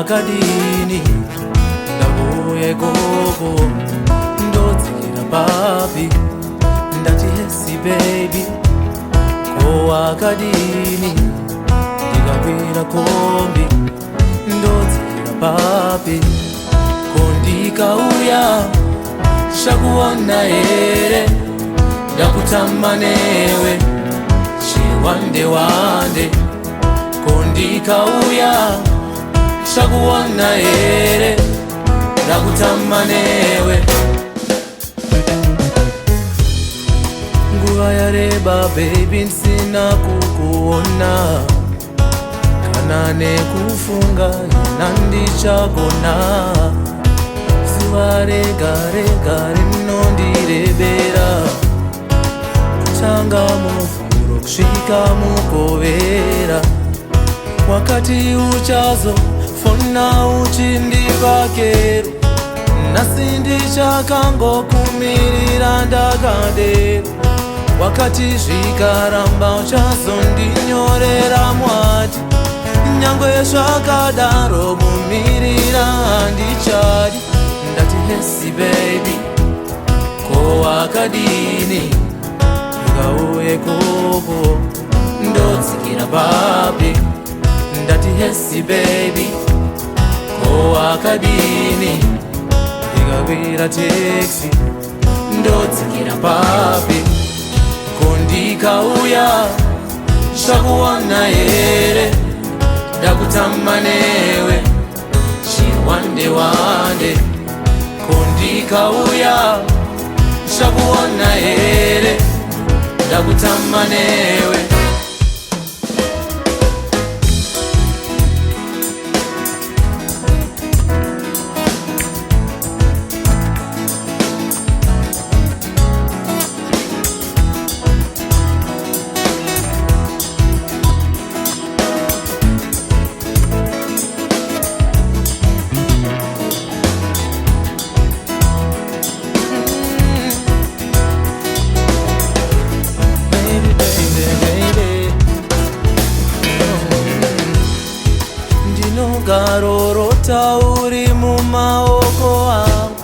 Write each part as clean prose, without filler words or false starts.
Kadini ndabuye gogo ndotsikira papi ndati hesi baby ko akadini ndikapira kombi ndotsikira papi kondikauya shakuona ere ndakutama newe chiwande wande kondikauya shakuona ere ndakutama newe nguva yareba baby nsina kukuona kana nekufunga nandichagona zuva rega rega rinondirebera kutanga muvhuro kusvika mugovera wakati uchazo fona uchindivakero nasi ndichakangokumirira ndakadero wakati zvikaramba uchazondinyorera mwati nyangwe zvakadaro mumirira handichadi ndati hesi baby ko wakadini ndikauye kopo ndotsikira papi ndati hesi baby ko akadini ndikapira teksi ndotsikira papi kondikauya shakuona ere ndakutama newe chiwande wande kondikauya shakuona ere ndakutama newe garorota uri mumaoko angu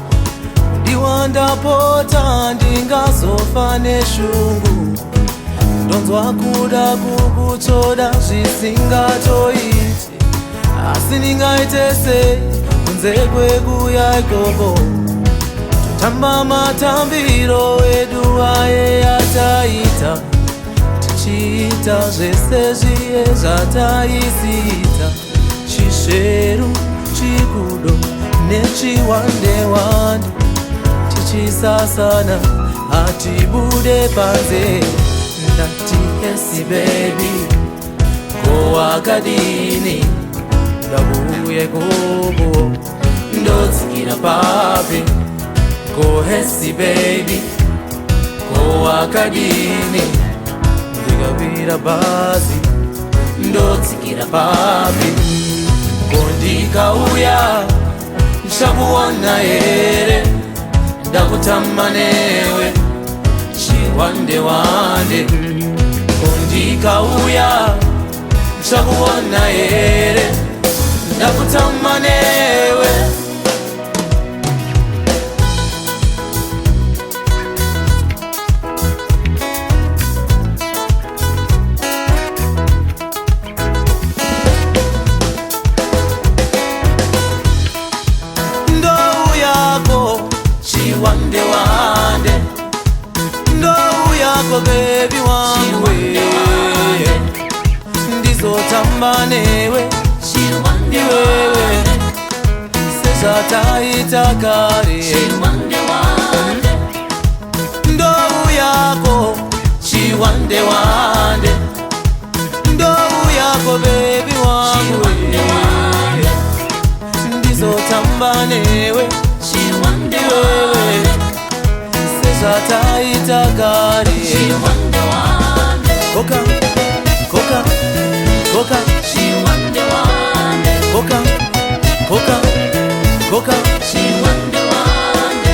ndiwandapota ndingazofa neshungu ndonzwa kuda kukutoda zvisingatoiti asi ndingaite sei kunze kwekuya ikoko totamba matambiro edu aye yataita tichiita zvese zviye zvataisita chisheru chikudo nechiwande wande tichisasana hatibude panze ndati hesi baby ko akadini ndabuye gogo ndotsikira papi ko hesi baby ko akadini ndikapira bhazi ndotsikira papi kondikauya shakuona ere ndakutama newe chiwande wande kondikauya shakuona ere ndakutama newe chiwande wande ndou yako bebi wangu ndizotamba newe iwewe sezvataita kare ndou yako chiwande wande ndou yako bebi wangu ndizotamba newe osataita kare. Chiwande wande, Koka, koka, koka, chiwande wande, koka, koka, koka. chiwande wande.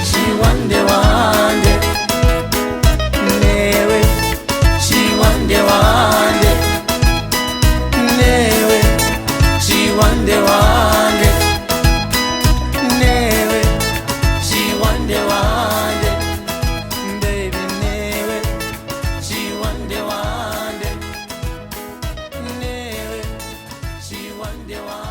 Chiwande wande, newe. Chiwande wande, newe. Chiwande wande, newe. Chiwande wande, baby newe. Chiwande wande, newe. Chiwande wande.